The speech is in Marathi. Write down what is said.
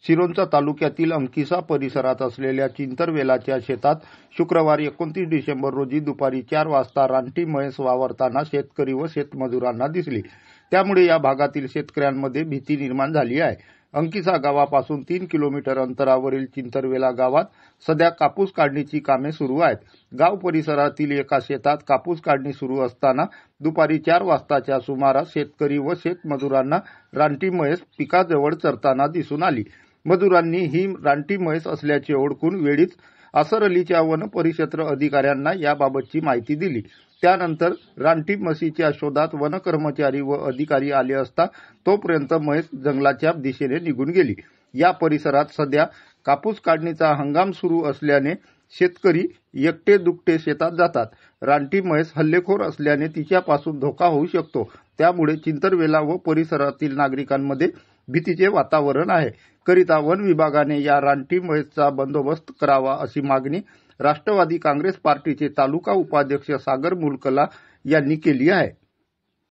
सिरोंचा तालुक्यातील अंकिसा परिसरात असलेल्या चिंतरवेलाच्या शेतात शुक्रवार 29 डिसेंबर रोजी दुपारी 4 वाजता रानटी म्हैस वावरताना शेतकरी व शेतमजुरांना दिसली. त्यामुळे या भागातील शेतकऱ्यांमध्ये भीती निर्माण झाली आहे. अंकिसा गावापासून 3 किलोमीटर अंतरावरील चिंतरवेला गावात सध्या कापूस काढणीची कामे सुरू आहेत. गाव परिसरातील एका शेतात कापूस काढणी सुरू असताना दुपारी 4 वाजताच्या सुमारास शेतकरी व शेतमजुरांना रानटी म्हैस पिकाजवळ चरताना दिसून आली. मजुरांनी ही रानटी म्हैस असल्याचे ओळखून वेळीच असरअलीच्या वन परिक्षेत्र अधिकाऱ्यांना याबाबतची माहिती दिली. त्यानंतर रानटी म्हशीच्या शोधात वन कर्मचारी व अधिकारी आले असता तोपर्यंत म्हैस जंगलाच्या दिशेने निघून गेली. या परिसरात सध्या कापूस काढणीचा हंगाम सुरू असल्याने शेतकरी एकटे दुकटे शेतात जातात. रानटी म्हैस हल्लेखोर असल्याने तिच्यापासून धोका होऊ शकतो. त्यामुळे चिंतरवेला व परिसरातील नागरिकांमध्ये भीतीचे वातावरण आहे. करिता वन विभागाने या रानटी म्हैसचा बंदोबस्त करावा अशी मागणी राष्ट्रवादी काँग्रेस पार्टीचे तालुका उपाध्यक्ष सागर मुलकला यांनी केली आहे.